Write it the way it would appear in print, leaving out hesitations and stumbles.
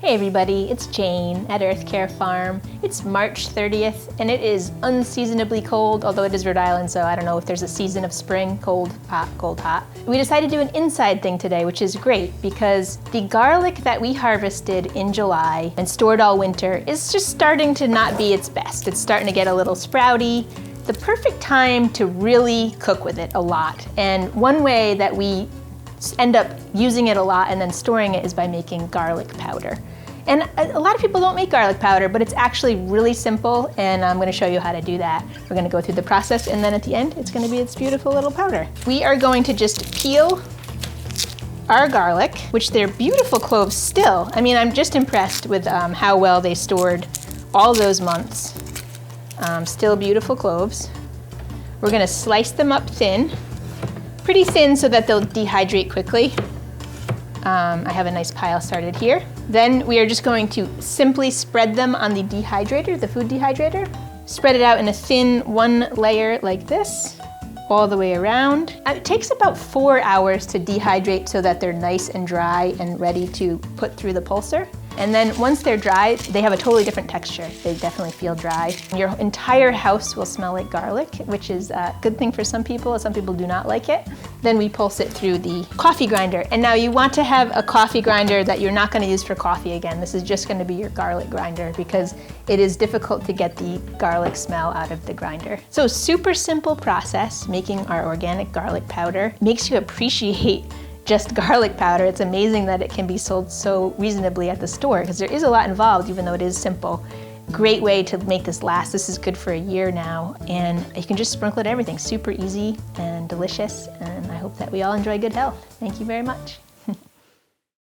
Hey everybody, it's Jane at Earth Care Farm. It's March 30th and it is unseasonably cold, although it is Rhode Island, so I don't know if there's a season of spring, cold, hot. We decided to do an inside thing today, which is great because the garlic that we harvested in July and stored all winter is just starting to not be its best. It's starting to get a little sprouty. The perfect time to really cook with it a lot. And one way that we end up using it a lot and then storing it is by making garlic powder. And a lot of people don't make garlic powder, but it's actually really simple, and I'm gonna show you how to do that. We're gonna go through the process, and then at the end, it's gonna be this beautiful little powder. We are going to just peel our garlic, which they're beautiful cloves still. I mean, I'm just impressed with how well they stored all those months. Still beautiful cloves. We're gonna slice them up thin, pretty thin so that they'll dehydrate quickly. I have a nice pile started here. Then we are just going to simply spread them on the dehydrator, the food dehydrator. Spread it out in a thin one layer like this, all the way around. It takes about 4 hours to dehydrate so that they're nice and dry and ready to put through the pulser. And then once they're dry, they have a totally different texture. They definitely feel dry. Your entire house will smell like garlic, which is a good thing for some people. Some people do not like it. Then we pulse it through the coffee grinder. And now you want to have a coffee grinder that you're not going to use for coffee again. This is just going to be your garlic grinder because it is difficult to get the garlic smell out of the grinder. So super simple process, making our organic garlic powder. Makes you appreciate just garlic powder. It's amazing that it can be sold so reasonably at the store because there is a lot involved, even though it is simple. Great way to make this last. This is good for a year now, and you can just sprinkle it everything. Super easy and delicious, and I hope that we all enjoy good health. Thank you very much.